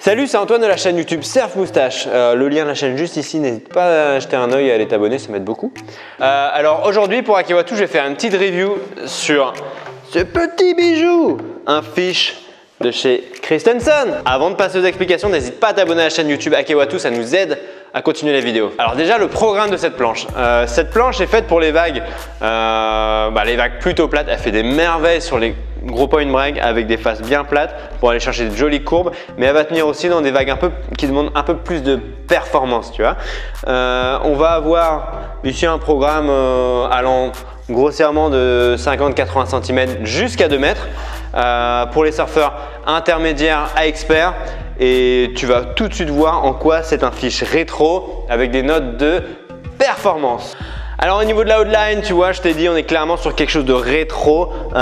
Salut, c'est Antoine de la chaîne YouTube Surf Moustache. Le lien de la chaîne juste ici, n'hésite pas à jeter un œil et à aller t'abonner, ça m'aide beaucoup. Alors aujourd'hui pour Akewatu, je vais faire une petite review sur ce petit bijou, un fish de chez Christensen. Avant de passer aux explications, n'hésite pas à t'abonner à la chaîne YouTube Akewatu, ça nous aide à continuer les vidéos. Alors déjà le programme de cette planche. Cette planche est faite pour les vagues, les vagues plutôt plates. Elle fait des merveilles sur les gros point break avec des faces bien plates pour aller chercher de jolies courbes, mais elle va tenir aussi dans des vagues qui demandent un peu plus de performance, tu vois. On va avoir ici un programme allant grossièrement de 50-80 cm jusqu'à 2 mètres pour les surfeurs intermédiaires à experts, et tu vas tout de suite voir en quoi c'est un fish rétro avec des notes de performance. Alors au niveau de la outline, tu vois, je t'ai dit, on est clairement sur quelque chose de rétro. On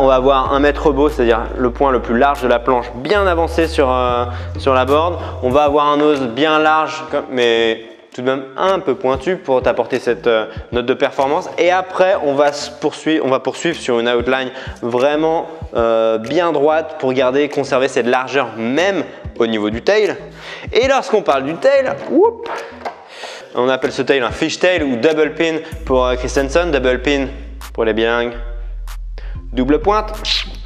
va avoir un mètre beau, c'est-à-dire le point le plus large de la planche bien avancé sur la board. On va avoir un nose bien large, mais tout de même un peu pointu pour t'apporter cette note de performance. Et après, on va poursuivre sur une outline vraiment bien droite pour conserver cette largeur même au niveau du tail. Et lorsqu'on parle du tail, on appelle ce tail un fish tail ou double pin pour Christensen. Double pin pour les bilingues. Double pointe.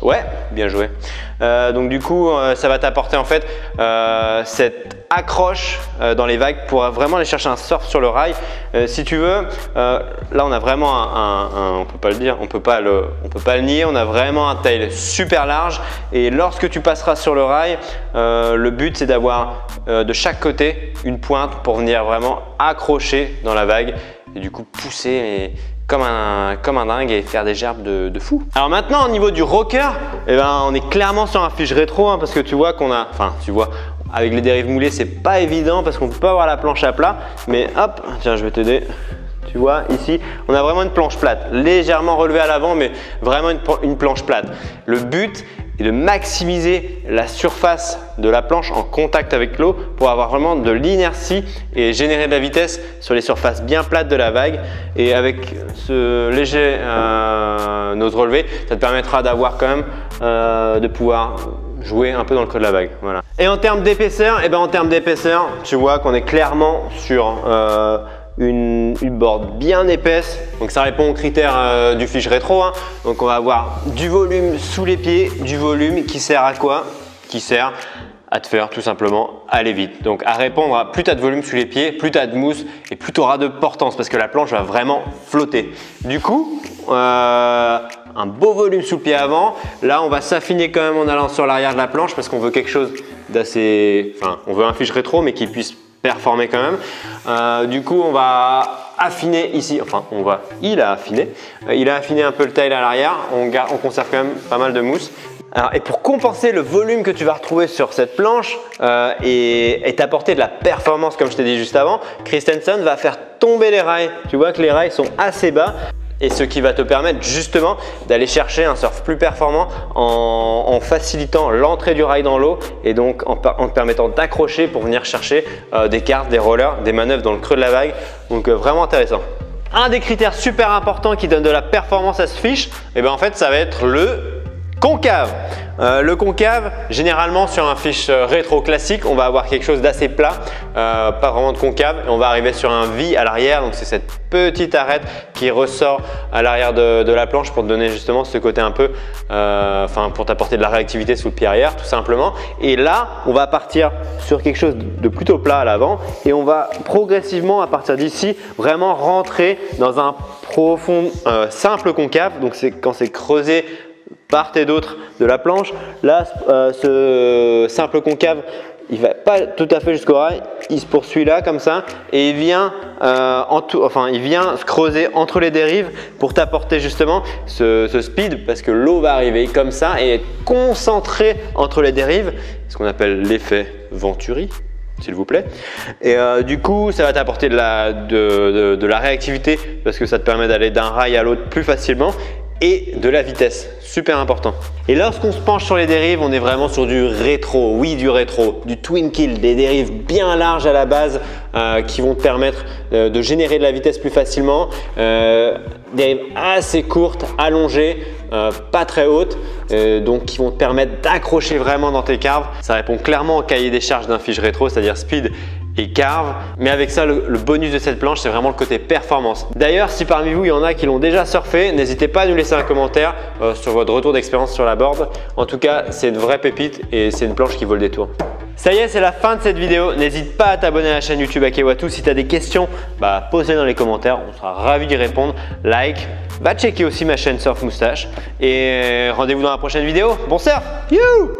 Ouais, bien joué. Donc du coup, ça va t'apporter en fait cette accroche dans les vagues pour vraiment aller chercher un surf sur le rail. Si tu veux, là on a vraiment on peut pas le dire, on peut pas le nier, on a vraiment un tail super large, et lorsque tu passeras sur le rail, le but c'est d'avoir de chaque côté une pointe pour venir vraiment accrocher dans la vague et du coup pousser comme un dingue et faire des gerbes de fou. Alors maintenant au niveau du rocker, on est clairement sur un fish rétro, parce que tu vois qu'on a, avec les dérives moulées c'est pas évident parce qu'on peut pas avoir la planche à plat, mais hop, tiens je vais t'aider. Tu vois ici, on a vraiment une planche plate, légèrement relevée à l'avant, mais vraiment une planche plate. Le but est de maximiser la surface de la planche en contact avec l'eau pour avoir vraiment de l'inertie et générer de la vitesse sur les surfaces bien plates de la vague. Et avec ce léger nose relevé, ça te permettra d'avoir quand même de pouvoir jouer un peu dans le creux de la vague. Voilà. Et en termes d'épaisseur, tu vois qu'on est clairement sur une board bien épaisse, donc ça répond aux critères du fish rétro, Donc on va avoir du volume sous les pieds, du volume qui sert à quoi? Qui sert à te faire tout simplement aller vite. Donc à répondre à plus tu as de volume sous les pieds, plus tu as de mousse et plus tu auras de portance, parce que la planche va vraiment flotter. Du coup, un beau volume sous le pied avant. Là on va s'affiner quand même en allant sur l'arrière de la planche, parce qu'on veut quelque chose d'assez, on veut un fish rétro mais qui puisse performer quand même. Du coup on va affiner ici, il a affiné un peu le tail à l'arrière, on conserve quand même pas mal de mousse. Alors, et pour compenser le volume que tu vas retrouver sur cette planche et t'apporter de la performance comme je t'ai dit juste avant, Christensen va faire tomber les rails. Tu vois que les rails sont assez bas, et ce qui va te permettre justement d'aller chercher un surf plus performant en facilitant l'entrée du rail dans l'eau, et donc en te permettant d'accrocher pour venir chercher des cartes, des rollers, des manœuvres dans le creux de la vague. Donc vraiment intéressant. Un des critères super importants qui donne de la performance à ce fish, en fait ça va être le concave. Le concave, généralement sur un fish rétro classique, on va avoir quelque chose d'assez plat, pas vraiment de concave, et on va arriver sur un V à l'arrière. Donc c'est cette petite arête qui ressort à l'arrière de la planche pour te donner justement ce côté un peu, pour t'apporter de la réactivité sous le pied arrière tout simplement. Et là, on va partir sur quelque chose de plutôt plat à l'avant, et on va progressivement à partir d'ici vraiment rentrer dans un profond simple concave. Donc c'est quand c'est creusé part et d'autre de la planche. Là, ce simple concave, il va pas tout à fait jusqu'au rail, il se poursuit là comme ça, et il vient se creuser entre les dérives pour t'apporter justement ce speed, parce que l'eau va arriver comme ça et être concentrée entre les dérives, ce qu'on appelle l'effet Venturi, s'il vous plaît. Et du coup, ça va t'apporter de la réactivité, parce que ça te permet d'aller d'un rail à l'autre plus facilement. et de la vitesse, super important. Et lorsqu'on se penche sur les dérives, on est vraiment sur du rétro, oui du rétro, du twin kill, des dérives bien larges à la base qui vont te permettre de générer de la vitesse plus facilement, dérives assez courtes, allongées, pas très hautes, donc qui vont te permettre d'accrocher vraiment dans tes carves. Ça répond clairement au cahier des charges d'un fiche rétro, c'est-à-dire speed et carve, mais avec ça le bonus de cette planche c'est vraiment le côté performance. D'ailleurs, si parmi vous il y en a qui l'ont déjà surfé, n'hésitez pas à nous laisser un commentaire sur votre retour d'expérience sur la board. En tout cas, c'est une vraie pépite et c'est une planche qui vaut le détour. Ça y est, c'est la fin de cette vidéo. N'hésite pas à t'abonner à la chaîne YouTube Akewatu. Si tu as des questions, pose-les dans les commentaires, on sera ravis d'y répondre. Like, va checker aussi ma chaîne Surf Moustache et rendez-vous dans la prochaine vidéo. Bon surf! You!